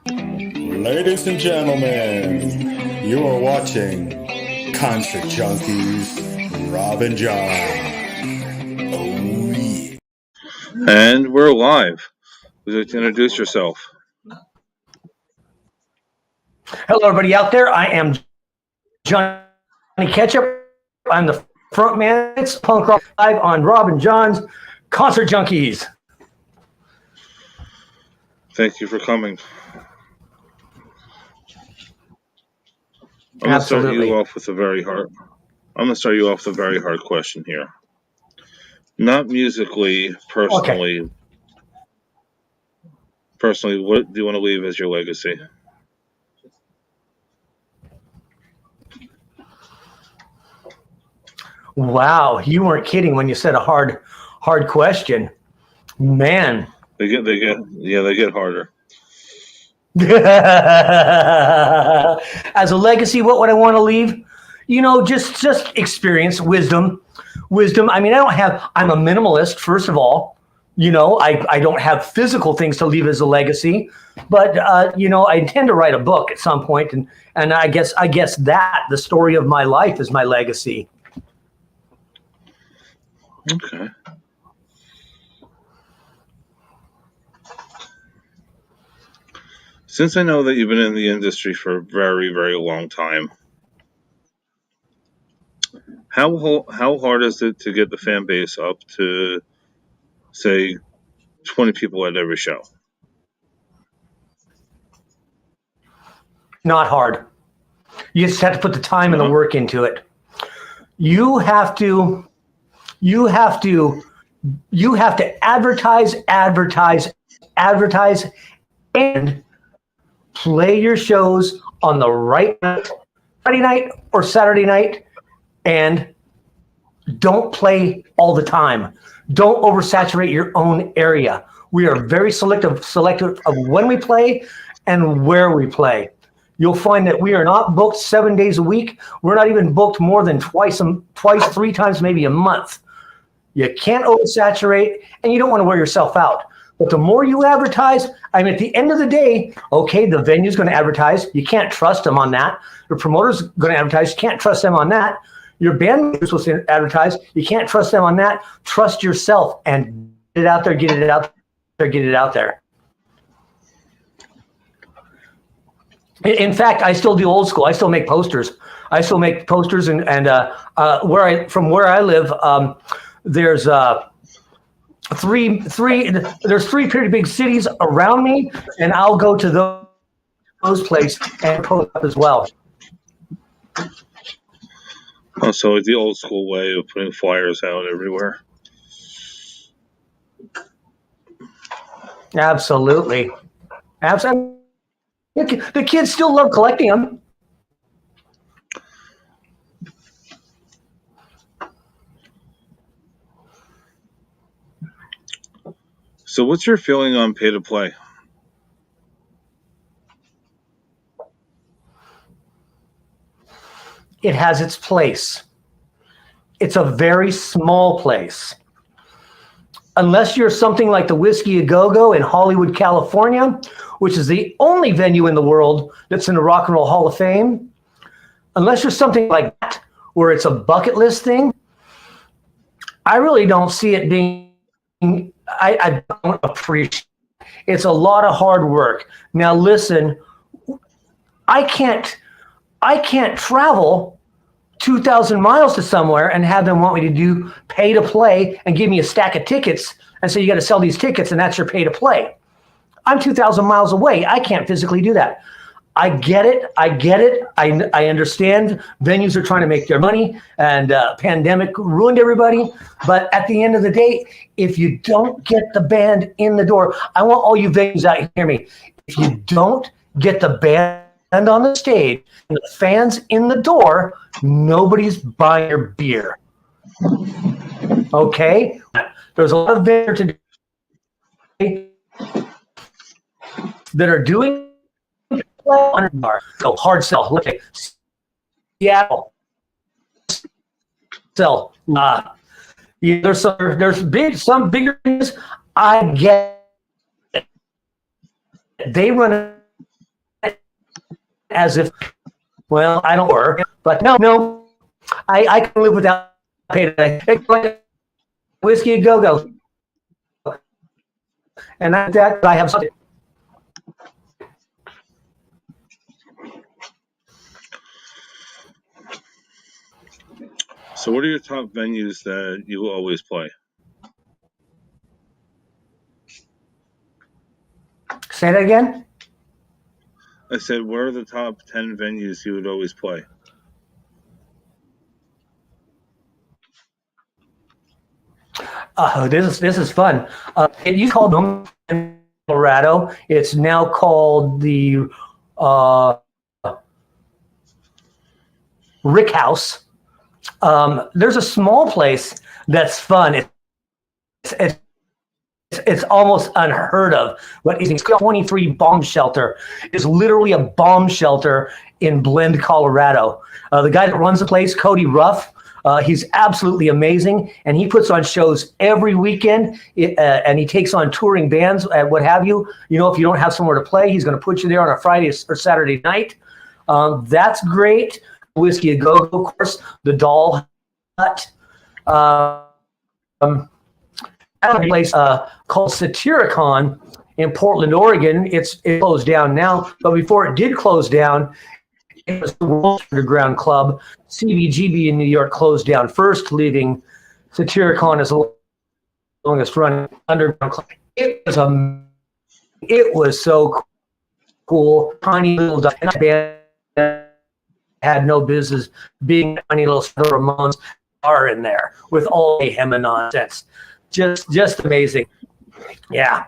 Ladies and gentlemen, you are watching Concert Junkies, Rob and John. Oh, yeah. And we're live. Would you like to introduce yourself? Hello, everybody out there. I am Johnny Ketchup. I'm the front man. It's Punk Rock Live on Rob and John's Concert Junkies. Thank you for coming. I'm going to start you off with a very hard question here. Not musically, personally. Okay. Personally, what do you want to leave as your legacy? Wow, you weren't kidding when you said a hard question. Man. They get harder. As a legacy, what would I want to leave? You know, just experience, wisdom. I mean, I'm a minimalist, first of all. You know, I don't have physical things to leave as a legacy, but you know, I intend to write a book at some point, and I guess that the story of my life is my legacy. Okay. Since I know that you've been in the industry for a very, very long time, how hard is it to get the fan base up to, say, 20 people at every show? Not hard. You just have to put the time and the work into it. You have to advertise, and play your shows on the right night, Friday night or Saturday night, and don't play all the time. Don't oversaturate your own area. We are very selective of when we play and where we play. You'll find that we are not booked 7 days a week. We're not even booked more than twice, 3 times, maybe a month. You can't oversaturate, and you don't want to wear yourself out. But the more you advertise, I mean, at the end of the day, okay, the venue's going to advertise. You can't trust them on that. Your promoter's going to advertise. You can't trust them on that. Your band is supposed to advertise. You can't trust them on that. Trust yourself and get it out there, get it out there. In fact, I still do old school. I still make posters. and from where I live, there's three pretty big cities around me, and I'll go to those places and post up as well. Oh, so it's the old school way of putting flyers out everywhere. Absolutely. The kids still love collecting them. So what's your feeling on pay to play? It has its place. It's a very small place. Unless you're something like the Whiskey A Go-Go in Hollywood, California, which is the only venue in the world that's in the Rock and Roll Hall of Fame. Unless you're something like that, where it's a bucket list thing, I really don't see it being, I don't appreciate it. It's a lot of hard work. Now listen, I can't travel 2,000 miles to somewhere and have them want me to do pay to play and give me a stack of tickets and say you got to sell these tickets and that's your pay to play. I'm 2,000 miles away. I can't physically do that. I get it. I understand venues are trying to make their money, and pandemic ruined everybody. But at the end of the day, if you don't get the band in the door, I want all you venues out here to hear me. If you don't get the band on the stage and the fans in the door, nobody's buying your beer. Okay? There's a lot of venues today that are doing so hard sell. Look at Seattle. Sell. There's some bigger things. I get it. They run as if, well, I don't work, but no, I can live without pay today. It's like whiskey a go-go. And that I have something. So, what are your top venues that you will always play? Say that again? I said, what are the top 10 venues you would always play? This is fun. It used to be called Colorado. It's now called the Rick House. There's a small place that's fun. It's almost unheard of. But it's 23 bomb shelter. It's literally a bomb shelter in Blend, Colorado. The guy that runs the place, Cody Ruff, he's absolutely amazing, and he puts on shows every weekend, and he takes on touring bands and what have you. You know, if you don't have somewhere to play, he's going to put you there on a Friday or Saturday night. That's great. Whiskey a Go-Go, of course, the Doll Hut. A place called Satyricon in Portland, Oregon. It closed down now, but before it did close down, it was the World Underground Club. CBGB in New York closed down first, leaving Satyricon as the longest running underground club. It was so cool. Tiny little band had no business being tiny little Ramones are in there with all mayhem and nonsense. Just amazing. Yeah.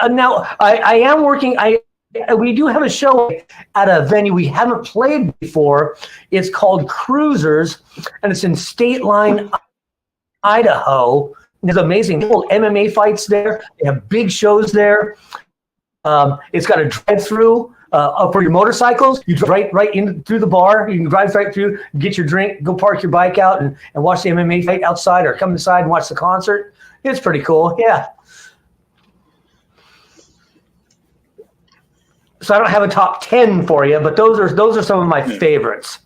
Now I am working. We do have a show at a venue we haven't played before. It's called Cruisers, and it's in State Line, Idaho. There's amazing MMA fights there. They have big shows there. It's got a drive-through for your motorcycles. You drive right in through the bar. You can drive right through, get your drink, go park your bike out, and watch the MMA fight outside, or come inside and watch the concert. It's pretty cool. Yeah. So I don't have a top 10 for you, but those are some of my favorites.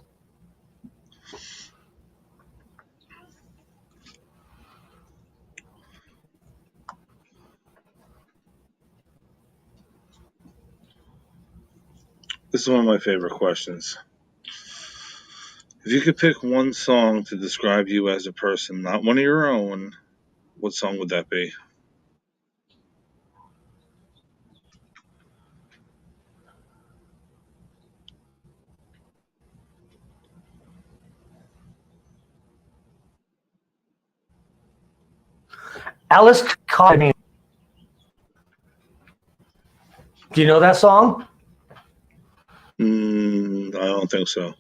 This is one of my favorite questions. If you could pick one song to describe you as a person, not one of your own, what song would that be? Alice caught me. Do you know that song? I don't think so.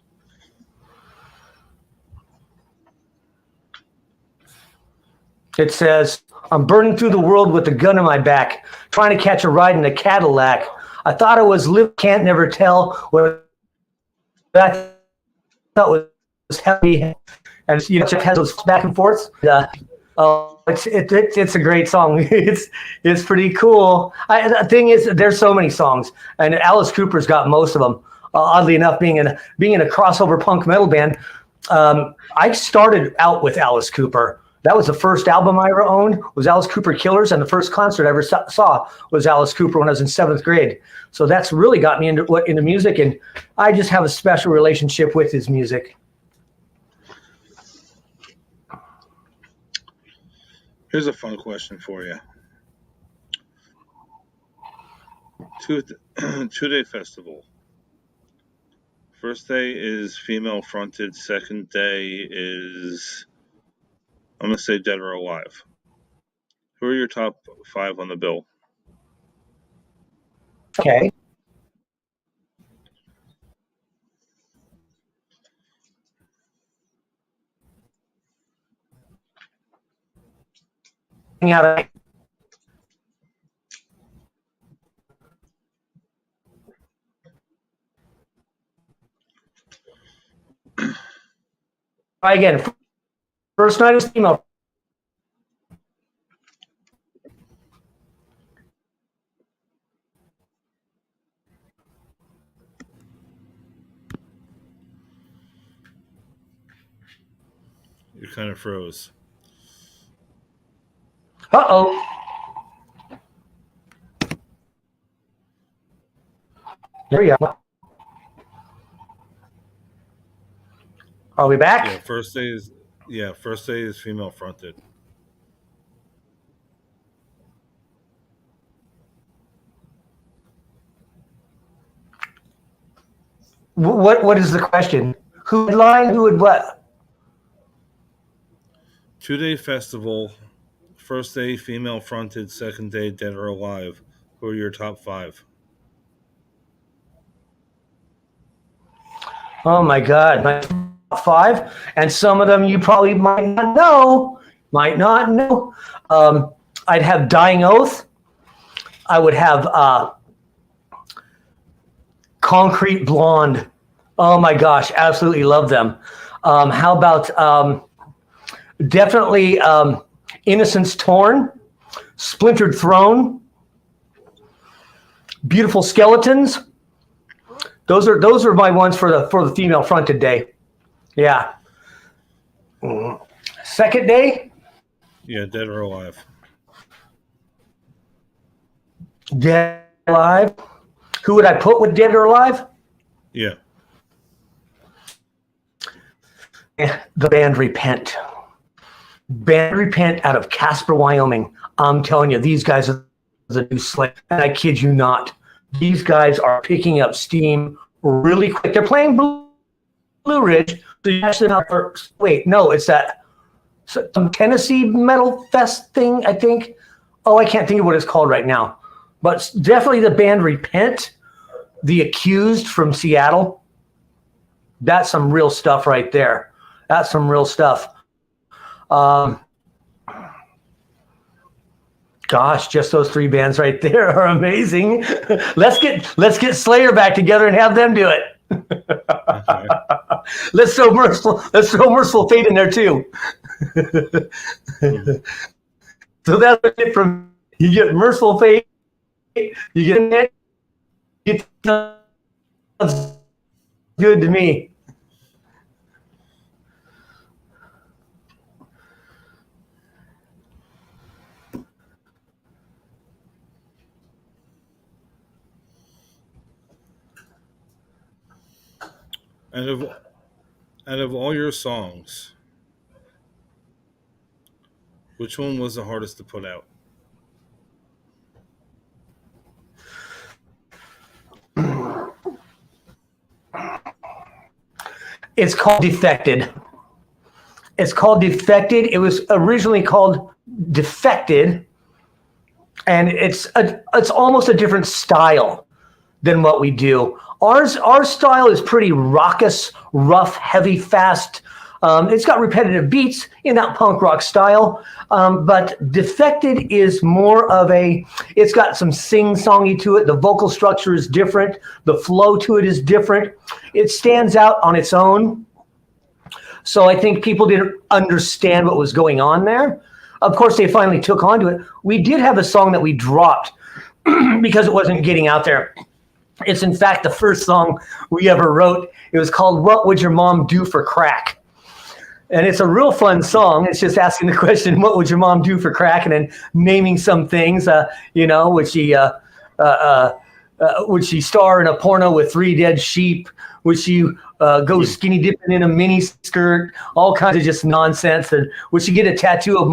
It says, I'm burning through the world with a gun in my back, trying to catch a ride in a Cadillac. I thought I was live, can't never tell what I thought was happy. And you know, it has those back and forth. It's a great song. It's pretty cool. The thing is, there's so many songs, and Alice Cooper's got most of them. Oddly enough, being in a crossover punk metal band, I started out with Alice Cooper. That was the first album I ever owned, was Alice Cooper Killers, and the first concert I ever saw was Alice Cooper when I was in 7th grade. So that's really got me into music, and I just have a special relationship with his music. Here's a fun question for you. Two-day festival. First day is female fronted. Second day is, I'm going to say, Dead or Alive. Who are your top 5 on the bill? Okay. Out again. First night is female. kind of froze. Uh-oh. There we go. Are we back? Yeah, first day is female fronted. What is the question? Who would lie? Who would what? 2-day festival. First day female fronted. Second day dead or alive. Who are your top 5? Oh my God, my top 5, and some of them you probably might not know. I'd have Dying Oath. I would have Concrete Blonde. Oh my gosh, absolutely love them. How about definitely Innocence Torn, Splintered Throne, Beautiful Skeletons. Those are my ones for the female fronted day. Yeah. Second day? Yeah, dead or alive. Dead or alive. Who would I put with dead or alive? Yeah. The band Repent. Band Repent out of Casper, Wyoming. I'm telling you, these guys are the new Slade. And I kid you not. These guys are picking up steam really quick. They're playing Blue Ridge. So you actually not first. Wait, no, it's that some Tennessee Metal Fest thing, I think. Oh, I can't think of what it's called right now. But it's definitely the band Repent, The Accused from Seattle. That's some real stuff right there. That's some real stuff. Gosh, just those 3 bands right there are amazing. Let's get Slayer back together and have them do it. Okay. Let's throw Merciful Fate in there too. So that's it from you get Merciful Fate, you get it. Sounds good to me. Out of all your songs, which one was the hardest to put out? It's called Defected. It was originally called Defected, and it's almost a different style than what we do. Our style is pretty raucous, rough, heavy, fast. It's got repetitive beats in that punk rock style, but Defected is more of it's got some sing-songy to it. The vocal structure is different. The flow to it is different. It stands out on its own. So I think people didn't understand what was going on there. Of course, they finally took onto it. We did have a song that we dropped because it wasn't getting out there. It's in fact the first song we ever wrote. It was called What Would Your Mom Do for Crack? And it's a real fun song. It's just asking the question, what would your mom do for crack? And then naming some things, would she star in a porno with 3 dead sheep? Would she go skinny dipping in a mini skirt? All kinds of just nonsense. And would she get a tattoo of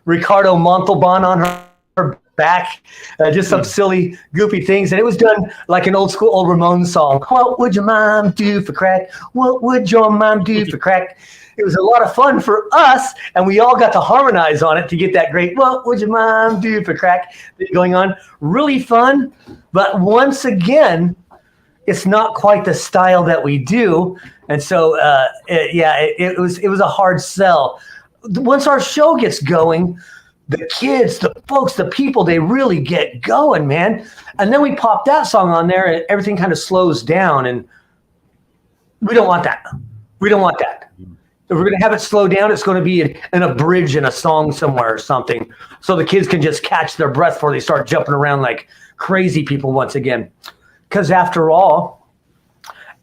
Ricardo Montalban on her back? Just some silly, goofy things. And it was done like an old Ramones song. What would your mom do for crack? What would your mom do for crack? It was a lot of fun for us, and we all got to harmonize on it to get that great, what would your mom do for crack going on. Really fun, but once again, it's not quite the style that we do. And so, it was a hard sell. Once our show gets going, the kids, the folks, the people, they really get going, man. And then we pop that song on there and everything kind of slows down, and we don't want that. If we're going to have it slow down, it's going to be in a bridge in a song somewhere or something, so the kids can just catch their breath before they start jumping around like crazy people once again. Because after all,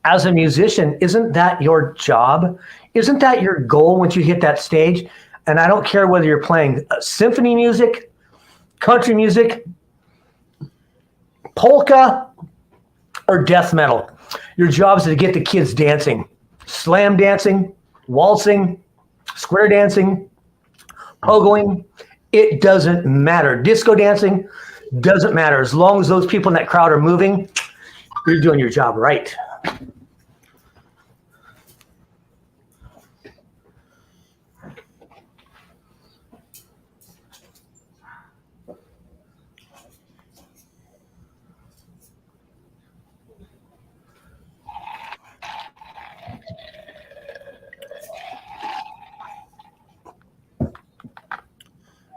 as a musician, isn't that your job? Isn't that your goal once you hit that stage? And I don't care whether you're playing symphony music, country music, polka, or death metal. Your job is to get the kids dancing, slam dancing, waltzing, square dancing, pogoing. It doesn't matter. Disco dancing doesn't matter. As long as those people in that crowd are moving, you're doing your job right.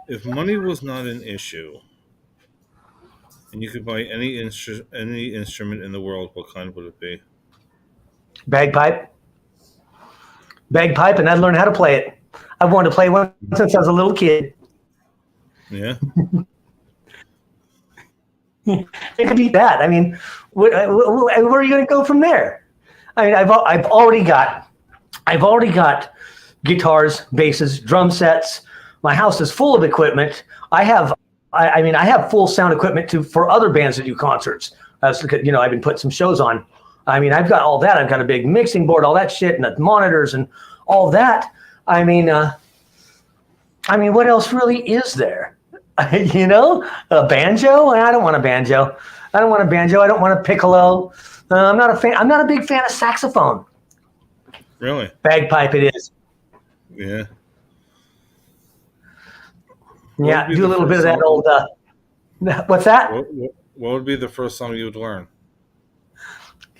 If money was not an issue, and you could buy any instrument in the world, what kind would it be? Bagpipe. Bagpipe, and I'd learn how to play it. I've wanted to play one since I was a little kid. Yeah. It could be that. I mean, where are you going to go from there? I mean, I've already got guitars, basses, drum sets. My house is full of equipment. I have full sound equipment for other bands that do concerts. I've been putting some shows on. I mean, I've got all that. I've got a big mixing board, all that shit, and the monitors and all that. I mean, what else really is there? A banjo? I don't want a banjo. I don't want a piccolo. I'm not a fan. I'm not a big fan of saxophone. Really? Bagpipe it is. Yeah. Yeah, do a little bit of that old. What's that? What would be the first song you would learn?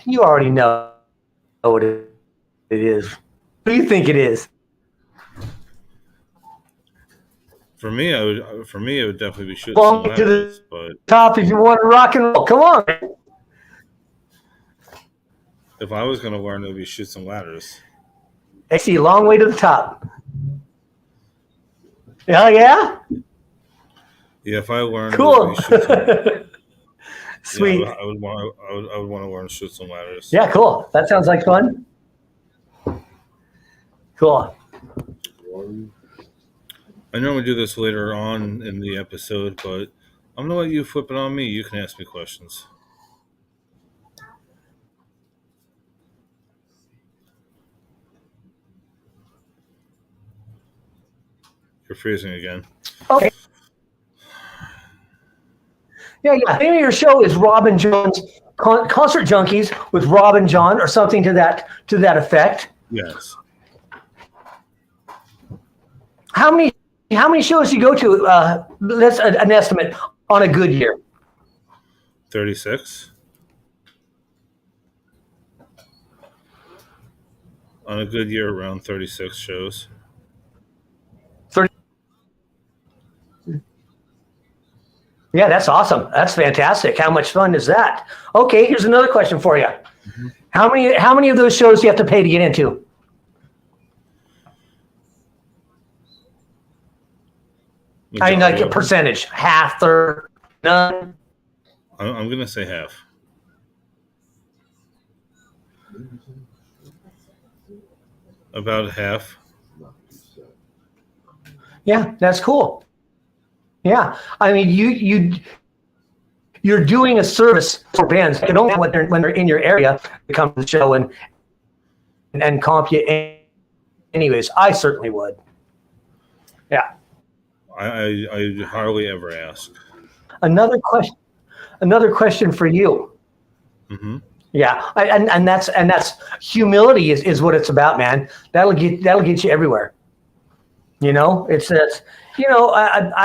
You already know what it is. What do you think it is? For me, it would definitely be Shooting Well, Some to Ladders, the but top if you want to rock and roll. Come on. if I was going to learn, it would be Shoot Some Ladders. I see a long way to the top. Oh yeah. Yeah, if I learned, Cool. Sweet. Yeah, I would want to learn Shoot Some Ladders. Yeah, cool. That sounds like fun. Cool. I normally do this later on in the episode, but I'm gonna let you flip it on me. You can ask me questions. You're freezing again. Okay. Yeah. The name of your show is Robin John's Concert Junkies with Robin John, or something to that effect. Yes. How many shows do you go to? That's an estimate on a good year. 36. On a good year, around 36 shows. 30. Yeah, that's awesome. That's fantastic. How much fun is that? Okay, here's another question for you. Mm-hmm. How many of those shows do you have to pay to get into? I mean, like a percentage, half, third, none. I'm going to say half. About half. Yeah, that's cool. Yeah, I mean, you're doing a service for bands. You don't when they're in your area to come to the show and comp you. Anyways, I certainly would. Yeah. I hardly ever ask. Another question for you. Mm-hmm. Yeah, and that's humility is what it's about, man. That'll get you everywhere. I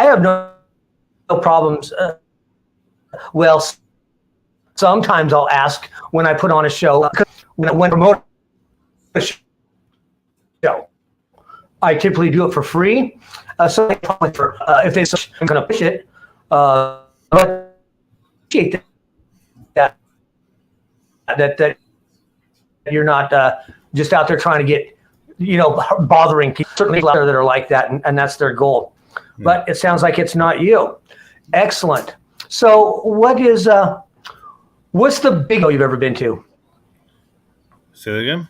have no problems. Well, sometimes I'll ask when I put on a show, when I promote a show. I typically do it for free. So if they say I'm going to push it, I appreciate that you're not just out there trying to get, bothering people. Certainly out there that are like that, and that's their goal. Yeah. But it sounds like it's not you. Excellent. So what's the big show you've ever been to? Say that again.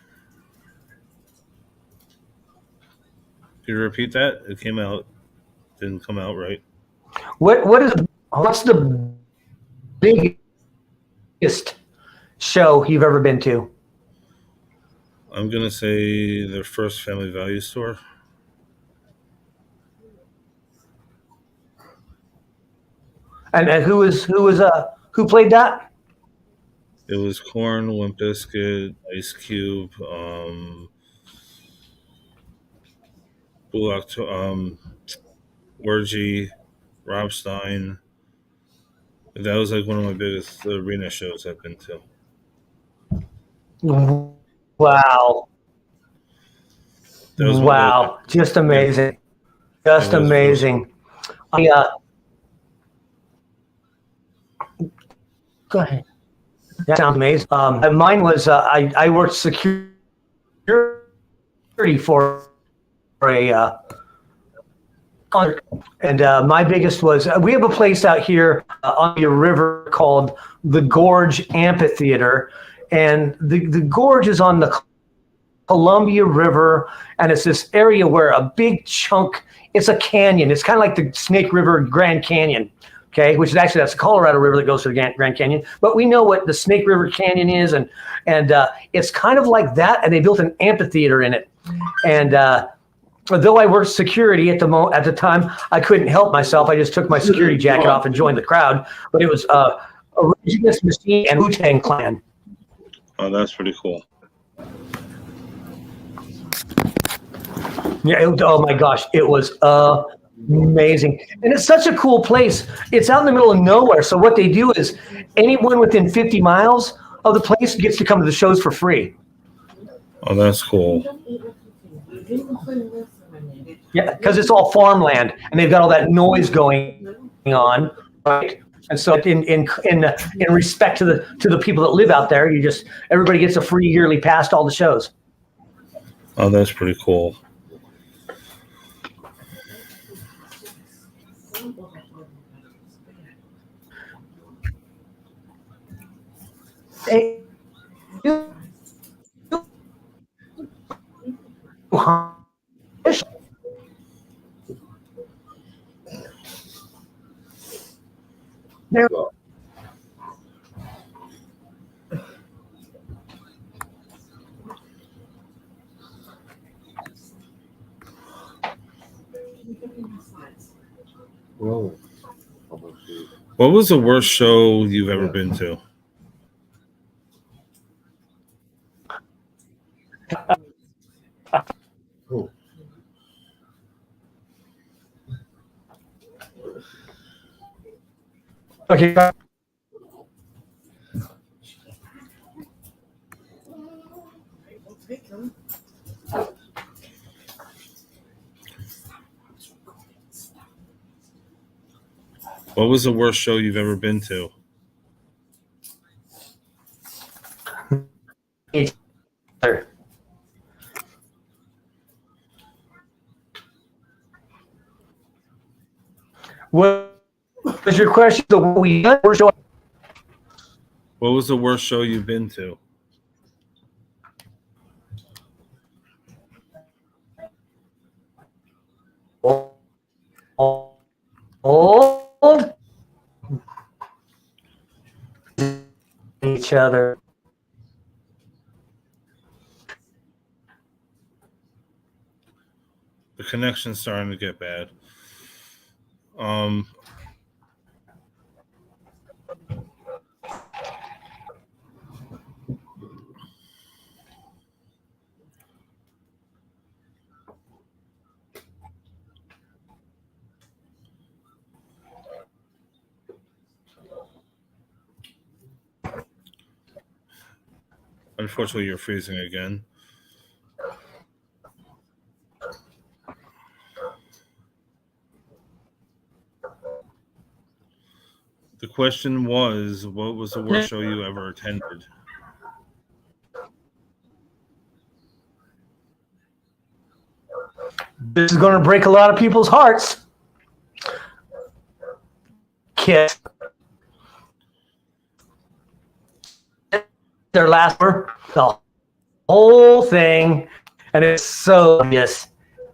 Can you repeat that? It didn't come out right. What's the biggest show you've ever been to? I'm gonna say the first Family Value store. And who played that? It was Corn, Limp Bizkit, Ice Cube, Blue Orgy, Rob Stein. That was like one of my biggest arena shows I've been to. Wow. That was one of the Just yeah. amazing. Just amazing. Go ahead. That sounds amazing. Mine was I worked security for a concert, and my biggest was we have a place out here on the river called the Gorge Amphitheater, and the gorge is on the Columbia River, and it's this area where a big chunk. It's a canyon. It's kind of like the Snake River Grand Canyon. Okay, which is actually that's the Colorado River that goes to the Grand Canyon. But we know what the Snake River Canyon is, and it's kind of like that. And they built an amphitheater in it. And though I worked security at the time, I couldn't help myself. I just took my security jacket off and joined the crowd. But it was Rage Against the Machine and Wu-Tang Clan. Oh, that's pretty cool. Yeah. Oh my gosh, it was amazing. And it's such a cool place. It's out in the middle of nowhere. So what they do is anyone within 50 miles of the place gets to come to the shows for free. Oh, that's cool. Yeah, because it's all farmland and they've got all that noise going on, right? And so in respect to the people that live out there, everybody gets a free yearly pass to all the shows. Oh, that's pretty cool. Hey, there. What was the worst show you've ever been to? Okay. What was the worst show you've ever been to? What was your question? What was the worst show you've been to? Hold each other. The connection's starting to get bad. Unfortunately, you're freezing again. The question was, what was the worst show you ever attended? This is going to break a lot of people's hearts. Kiss. Their last word. Oh. whole thing, and it's so obvious.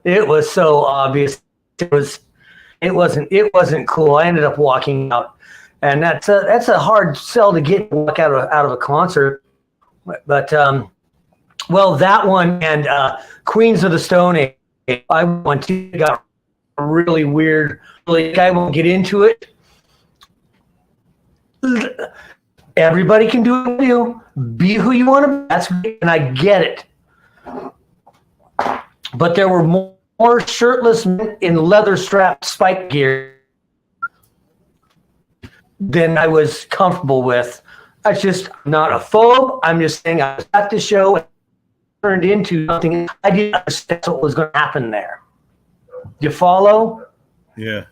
It was so obvious. It wasn't cool. I ended up walking out, and that's a hard sell to get walk out of a concert. But well, that one and Queens of the Stone Age, I went to, got really weird. Really, I won't get into it. Everybody can do what you be who you want to be. That's great, and I get it. But there were more shirtless men in leather strap spike gear than I was comfortable with. That's just not a phobe. I'm just saying I was at the show and turned into something. I didn't understand what was going to happen there. You follow? Yeah.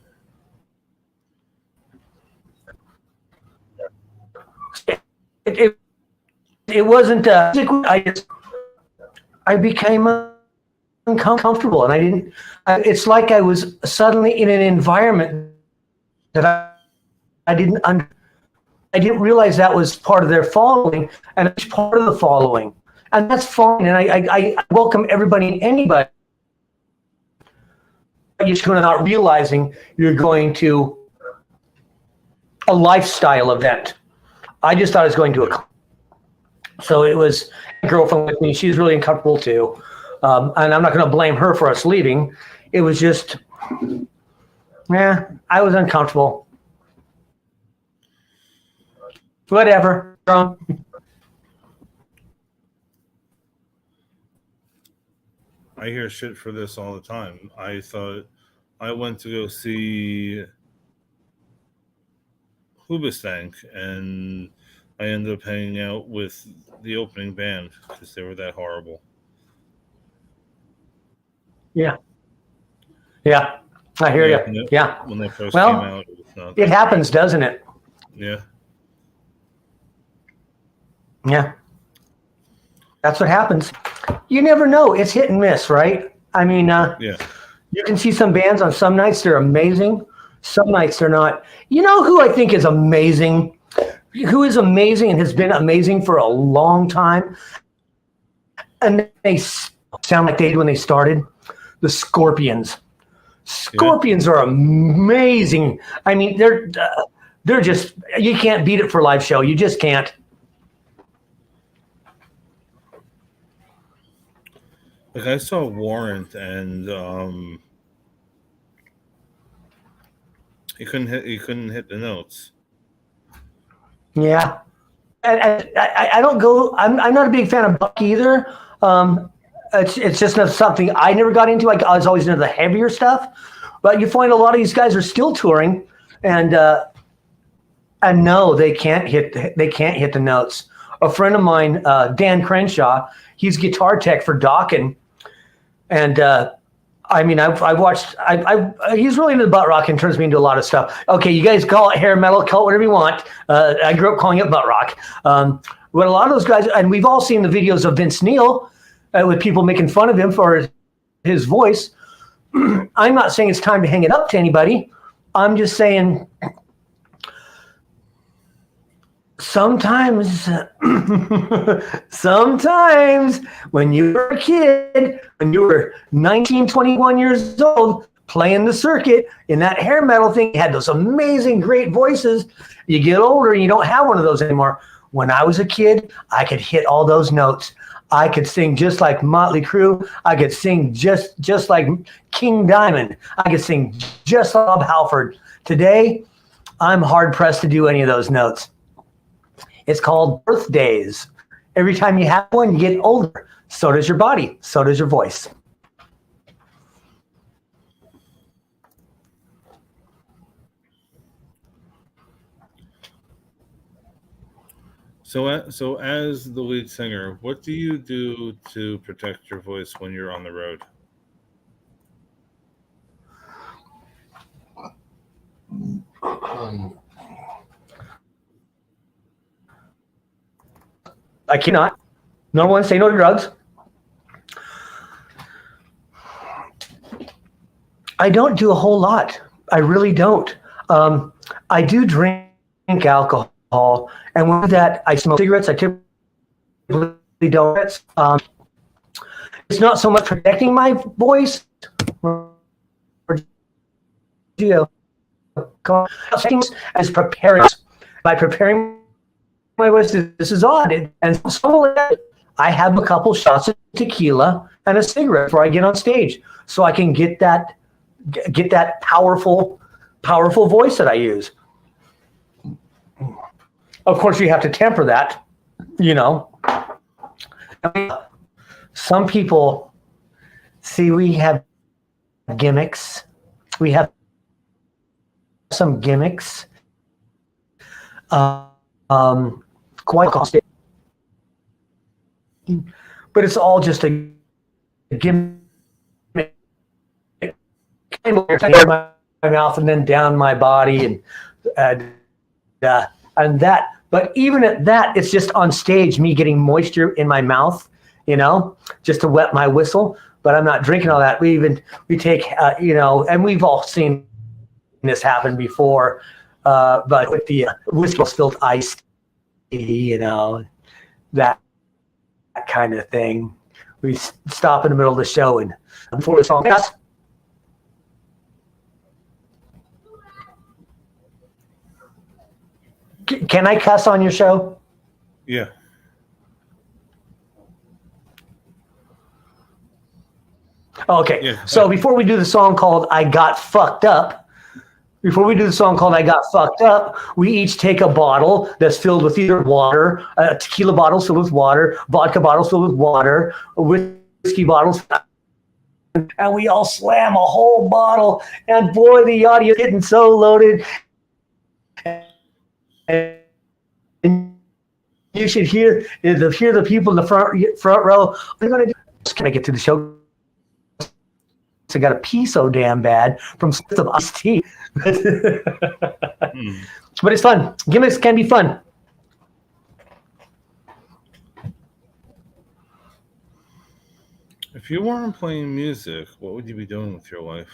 It wasn't. I became uncomfortable, and I didn't. It's like I was suddenly in an environment that I didn't realize that was part of their following, and it's part of the following, and that's fine. And I welcome everybody and anybody. You're just not realizing you're going to a lifestyle event. I just thought I was going to a. So it was a girlfriend with me. She's really uncomfortable too. And I'm not going to blame her for us leaving. It was just, I was uncomfortable. Whatever. I hear shit for this all the time. I went to go see Hoobastank, and I ended up hanging out with the opening band because they were that horrible. Yeah. I hear you. Yeah. When they first came out, it happens, doesn't it? Yeah. Yeah. That's what happens. You never know. It's hit and miss, right? I mean, yeah. You can see some bands on some nights they're amazing. Some nights they're not. You know who I think is amazing? Who is amazing and has been amazing for a long time? And they sound like they did when they started? The Scorpions. Scorpions are amazing. I mean, they're just, you can't beat it for a live show. You just can't. Like I saw Warrant, and he couldn't hit the notes. Yeah, I don't go. I'm not a big fan of Buck either. It's just not something I never got into. I was always into the heavier stuff, but you find a lot of these guys are still touring, and no, they can't hit the notes. A friend of mine, Dan Crenshaw, he's guitar tech for Dokken, and I mean, I've watched. He's really into butt rock and turns me into a lot of stuff. Okay, you guys call it hair metal, call it whatever you want. I grew up calling it butt rock. But a lot of those guys, and we've all seen the videos of Vince Neil with people making fun of him for his voice. I'm not saying it's time to hang it up to anybody. I'm just saying sometimes when you were a kid, when you were 19, 21 years old, playing the circuit in that hair metal thing, you had those amazing, great voices. You get older and you don't have one of those anymore. When I was a kid, I could hit all those notes. I could sing just like Motley Crue. I could sing just like King Diamond. I could sing just like Bob Halford. Today, I'm hard pressed to do any of those notes. It's called birthdays. Every time you have one, you get older. So does your body. So does your voice. So as the lead singer, what do you do to protect your voice when you're on the road? I cannot. No one say no to drugs. I don't do a whole lot. I really don't. I do drink alcohol, and with that, I smoke cigarettes. I typically don't. It's not so much protecting my voice. As preparing by preparing my voice. This is odd, and so I have a couple shots of tequila and a cigarette before I get on stage, so I can get that powerful voice that I use. Of course, you have to temper that, you know. Some people see we have gimmicks. We have some gimmicks. Quite costly, but it's all just a gimmick. My mouth and then down my body and that. But even at that, it's just on stage, me getting moisture in my mouth, you know, just to wet my whistle. But I'm not drinking all that. We take, you know, and we've all seen this happen before. But with the whiskey spilled iced tea, you know, that kind of thing. We stop in the middle of the show and before the song. Can I cuss on your show? Yeah. Okay. Yeah. So before we do the song called I Got Fucked Up, we each take a bottle that's filled with either water, tequila bottles filled with water, vodka bottles filled with water, whiskey bottles, and we all slam a whole bottle. And boy, the audience is getting so loaded. And you should hear the people in the front row. They're going to do. Just can I get to the show? I got to pee so damn bad from sips of iced tea. But it's fun. Gimmicks can be fun. If you weren't playing music, what would you be doing with your life?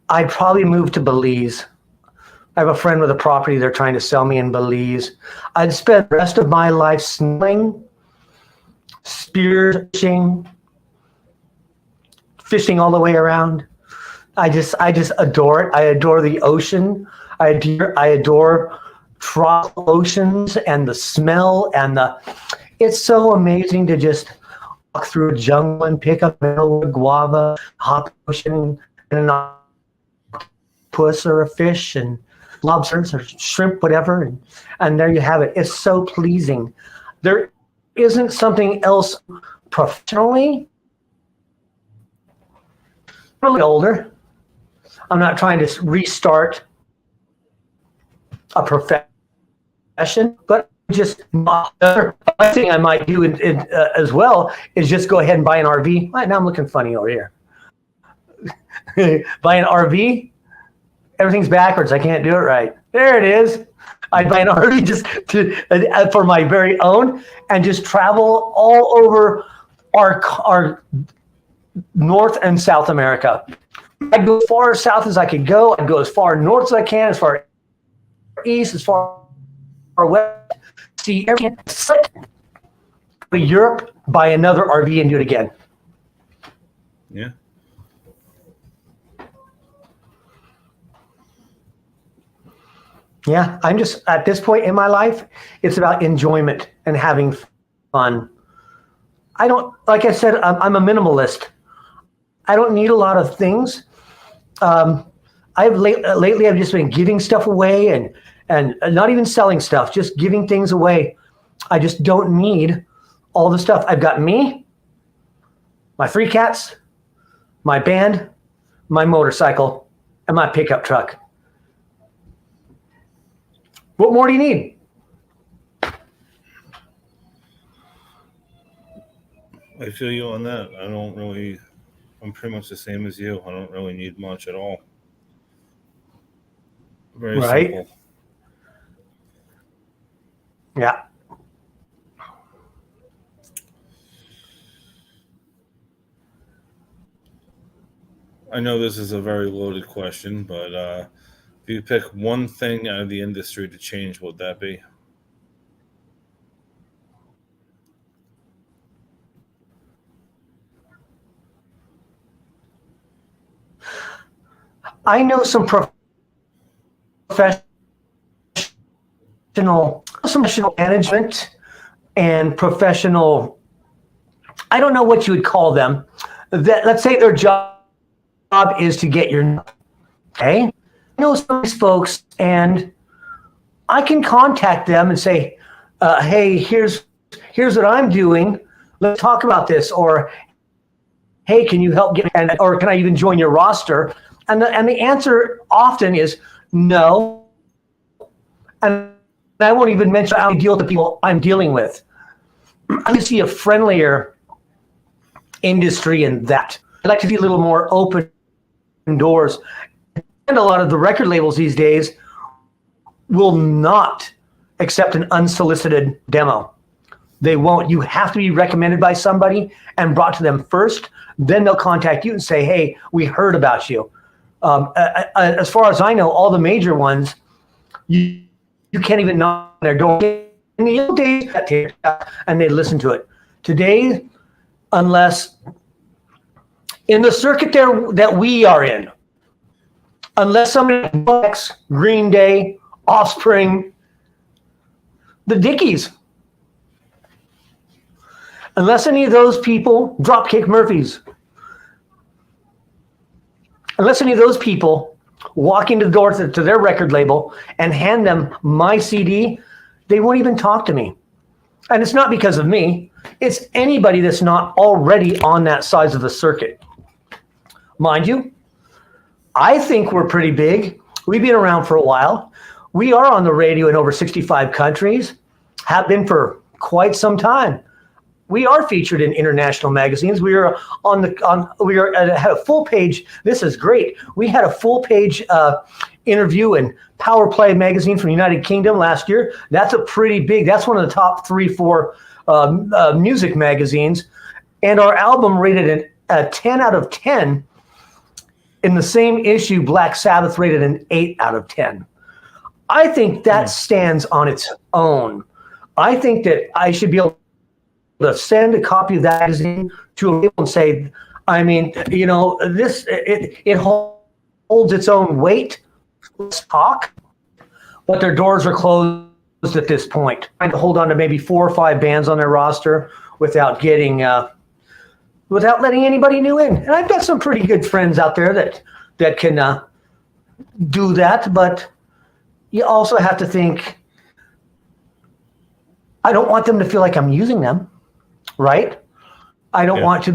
I'd probably move to Belize. I have a friend with a property they're trying to sell me in Belize. I'd spend the rest of my life snorkeling, spearfishing, fishing all the way around. I just adore it. I adore the ocean. I adore tropical oceans and the smell and it's so amazing to just walk through a jungle and pick up a guava, hop the ocean, and an octopus or a fish and lobsters or shrimp, whatever, and there you have it. It's so pleasing. There isn't something else professionally. I'm a little older. I'm not trying to restart a profession, but just another thing I might do as well is just go ahead and buy an RV. Right, now I'm looking funny over here. Buy an RV. Everything's backwards. I can't do it right. There it is. I'd buy an RV just for my very own and just travel all over our North and South America. I'd go as far south as I could go. I'd go as far north as I can, as far east, as far west. See everything. Go to Europe, buy another RV, and do it again. Yeah. Yeah, I'm just at this point in my life, it's about enjoyment and having fun. I don't, like I said, I'm a minimalist. I don't need a lot of things. Lately I've just been giving stuff away and not even selling stuff, just giving things away. I just don't need all the stuff. I've got me, my 3 cats, my band, my motorcycle, and my pickup truck. What more do you need? I feel you on that. I'm pretty much the same as you. I don't really need much at all. Very simple. Yeah. I know this is a very loaded question, but if you pick one thing out of the industry to change, what would that be? I know some professional management and professional, I don't know what you would call them, that let's say their job is to get your, okay? I know some of these folks, and I can contact them and say, hey, here's what I'm doing. Let's talk about this. Or, hey, can you help get, or can I even join your roster? And the answer often is no. And I won't even mention how I deal with the people I'm dealing with. I see a friendlier industry in that. I'd like to see a little more open doors. And a lot of the record labels these days will not accept an unsolicited demo. They won't. You have to be recommended by somebody and brought to them first. Then they'll contact you and say, hey, we heard about you. As far as I know, all the major ones, you can't even knock on their door. In the old days, and they listen to it. Today, unless in the circuit there that we are in, unless somebody likes Green Day, Offspring, the Dickies, unless any of those people, Dropkick Murphys, unless any of those people walk into the door to their record label and hand them my CD, they won't even talk to me. And it's not because of me. It's anybody that's not already on that size of the circuit. Mind you, I think we're pretty big. We've been around for a while. We are on the radio in over 65 countries, have been for quite some time. We are featured in international magazines. We are had a full page. This is great. We had a full page interview in Power Play magazine from the United Kingdom last year. That's a pretty big. That's one of the top 3-4 music magazines, and our album rated a 10 out of 10. In the same issue, Black Sabbath rated an 8 out of 10. I think that stands on its own. I think that I should be able to send a copy of that magazine to a people and say, I mean, you know, it holds its own weight. Let's talk. But their doors are closed at this point. Trying to hold on to maybe 4 or 5 bands on their roster without getting, without letting anybody new in. And I've got some pretty good friends out there that can do that. But you also have to think, I don't want them to feel like I'm using them, right? I don't want to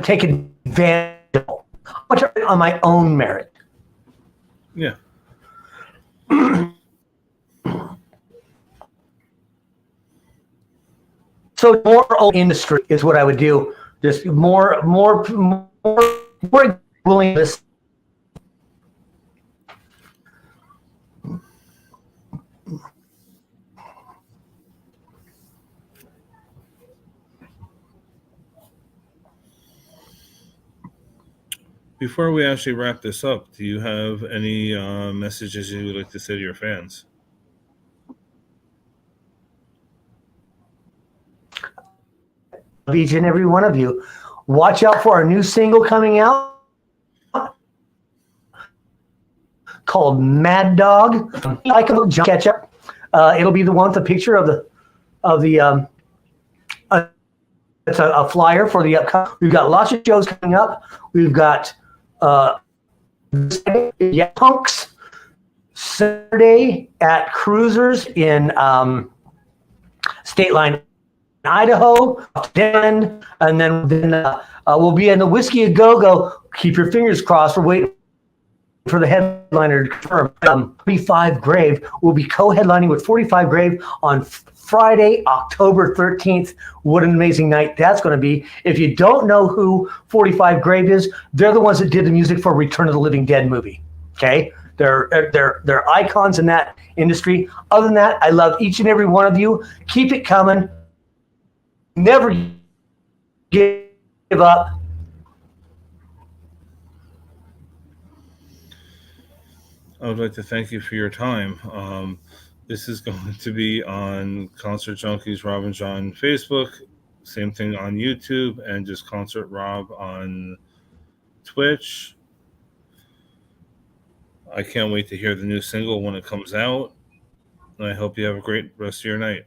take advantage of it on my own merit. Yeah. So more industry is what I would do. Just more willingness. Before we actually wrap this up, do you have any messages you would like to say to your fans? Each and every one of you. Watch out for our new single coming out called Mad Dog. Like a John Ketchup. It'll be the one with the picture of the it's a flyer for the upcoming. We've got lots of shows coming up. We've got Punks Saturday at Cruisers in State Line, Idaho, and then we'll be in the Whiskey A Go-Go. Keep your fingers crossed. We're waiting for the headliner to confirm. 45 Grave will be co-headlining with 45 Grave on Friday, October 13th. What an amazing night that's going to be. If you don't know who 45 Grave is, they're the ones that did the music for Return of the Living Dead movie. Okay? They're icons in that industry. Other than that, I love each and every one of you. Keep it coming. Never give up. I would like to thank you for your time. This is going to be on Concert Junkies Rob and John Facebook, same thing on YouTube, and just Concert Rob on Twitch. I can't wait to hear the new single when it comes out. And I hope you have a great rest of your night.